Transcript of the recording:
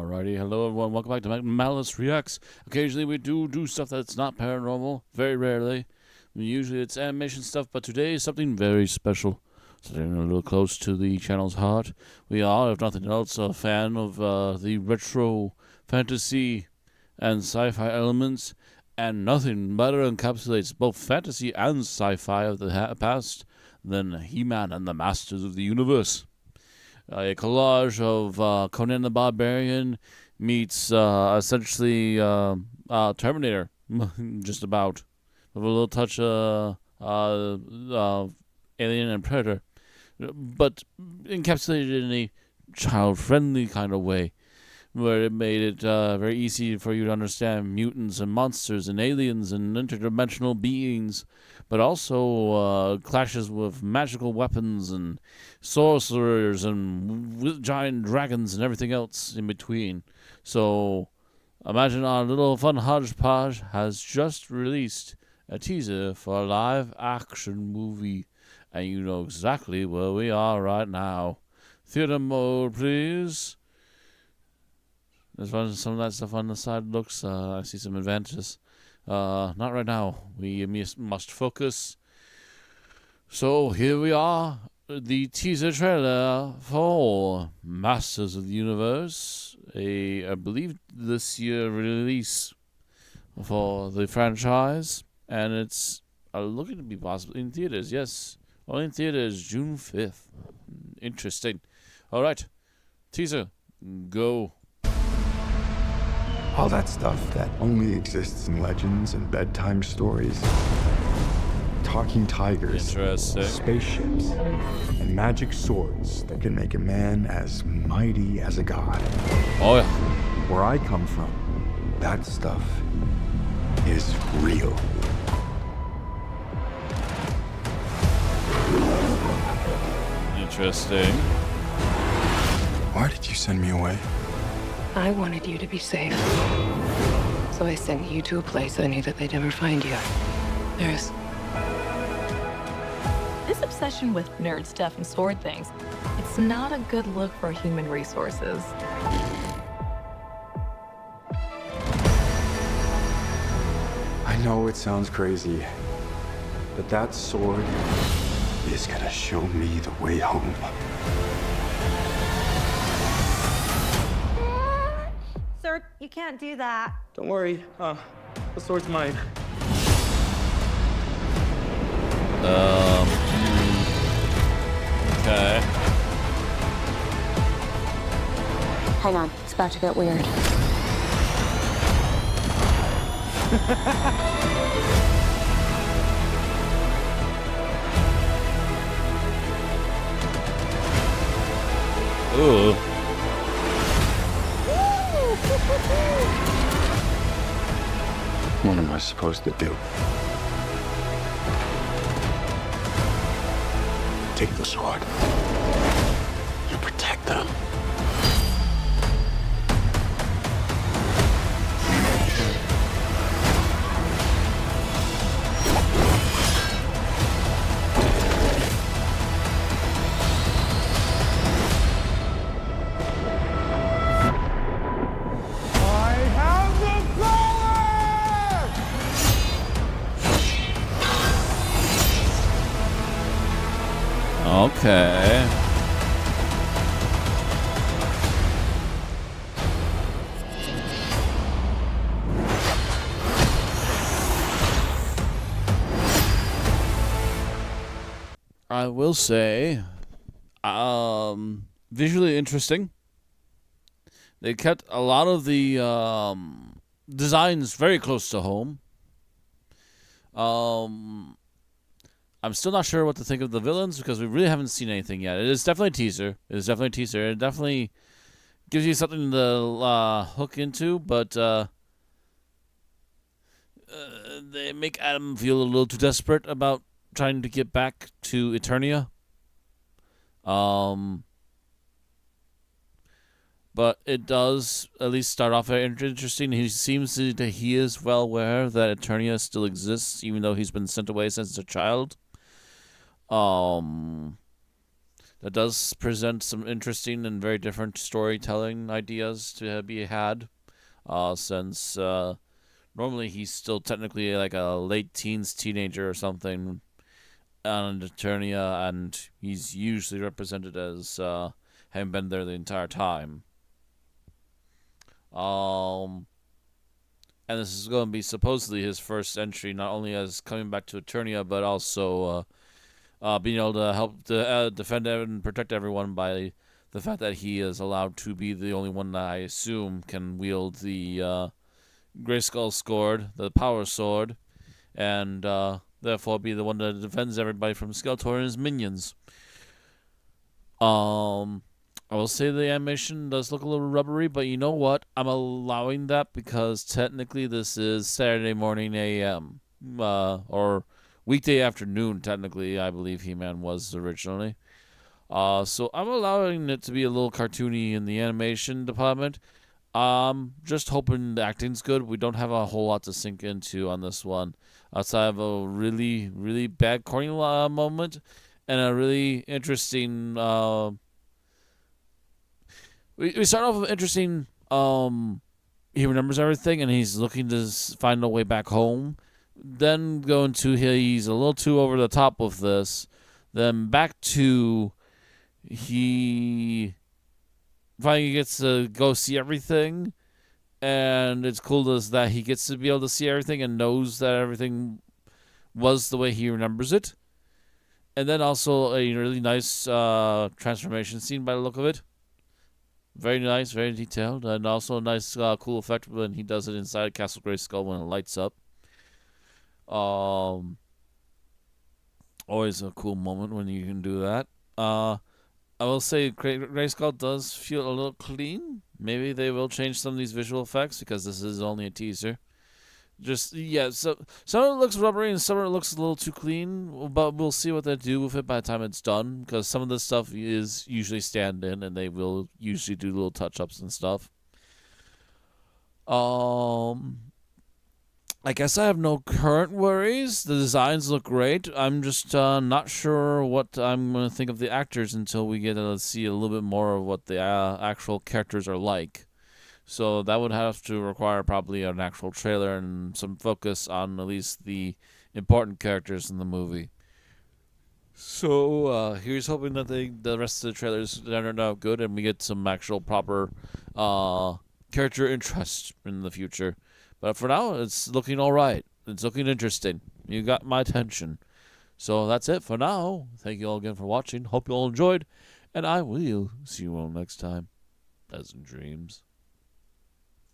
Alrighty, hello everyone, welcome back to Malice Reacts. Occasionally we do stuff that's not paranormal, very rarely. Usually it's animation stuff, but today is something very special. Something a little close to the channel's heart. We are, if nothing else, a fan of the retro fantasy and sci-fi elements, and nothing better encapsulates both fantasy and sci-fi of the past than He-Man and the Masters of the Universe. A collage of Conan the Barbarian meets essentially Terminator, just about, with a little touch of Alien and Predator, but encapsulated in a child-friendly kind of way, where it made it very easy for you to understand mutants and monsters and aliens and interdimensional beings, but also clashes with magical weapons and sorcerers and giant dragons and everything else in between. So imagine our little fun hodgepodge has just released a teaser for a live-action movie, and you know exactly where we are right now. Theater mode, please. There's some of that stuff on the side looks, I see some advantages. Not right now. We must focus. So here we are, the teaser trailer for Masters of the Universe, I believe this year release for the franchise, and it's looking to be possibly in theaters. Yes, only in theaters June 5th. Interesting. All right, teaser, go. All that stuff that only exists in legends and bedtime stories. Talking tigers, spaceships, and magic swords that can make a man as mighty as a god. Oh yeah. Where I come from, that stuff is real. Interesting. Why did you send me away? I wanted you to be safe. So I sent you to a place I knew that they'd never find you. There's... This obsession with nerd stuff and sword things, it's not a good look for human resources. I know it sounds crazy, but that sword is gonna show me the way home. Sir, you can't do that. Don't worry, the sword's mine. Okay. Hang on, it's about to get weird. Ooh. What am I supposed to do? Take the sword and protect them. Okay. I will say, visually interesting. They kept a lot of the designs very close to home. I'm still not sure what to think of the villains because we really haven't seen anything yet. It is definitely a teaser. It definitely gives you something to hook into, but they make Adam feel a little too desperate about trying to get back to Eternia. But it does at least start off very interesting. He seems that he is well aware that Eternia still exists, even though he's been sent away since a child. that does present some interesting and very different storytelling ideas to be had. Since normally he's still technically like a late teens teenager or something on Eternia, and he's usually represented as having been there the entire time. And this is going to be supposedly his first entry, not only as coming back to Eternia, but also being able to help defend and protect everyone by the fact that he is allowed to be the only one that I assume can wield the Grayskull sword, the power sword, and therefore be the one that defends everybody from Skeletor and his minions. I will say the animation does look a little rubbery, but you know what? I'm allowing that because technically this is Saturday morning AM, or weekday afternoon, technically, I believe He-Man was originally. So I'm allowing it to be a little cartoony in the animation department. Just hoping the acting's good. We don't have a whole lot to sink into on this one, outside of a really, really bad corny moment and a really interesting. We start off with interesting. He remembers everything, and he's looking to find a way back home. Then going to he's a little too over the top with this. Then back to he finally gets to go see everything, and it's cool that he gets to be able to see everything and knows that everything was the way he remembers it. And then also a really nice transformation scene by the look of it. Very nice, very detailed, and also a nice, cool effect when he does it inside Castle Grayskull when it lights up. Always a cool moment when you can do that. I will say Grayskull does feel a little clean. Maybe they will change some of these visual effects because this is only a teaser. So some of it looks rubbery and some of it looks a little too clean, but we'll see what they do with it by the time it's done, because some of this stuff is usually stand-in, and they will usually do little touch-ups and stuff. I guess I have no current worries. The designs look great. I'm just not sure what I'm going to think of the actors until we get to see a little bit more of what the actual characters are like. So that would have to require probably an actual trailer and some focus on at least the important characters in the movie. So here's hoping that the rest of the trailers turn out good and we get some actual proper character interest in the future. But for now, it's looking all right. It's looking interesting. You got my attention. So that's it for now. Thank you all again for watching. Hope you all enjoyed. And I will see you all next time. As in dreams.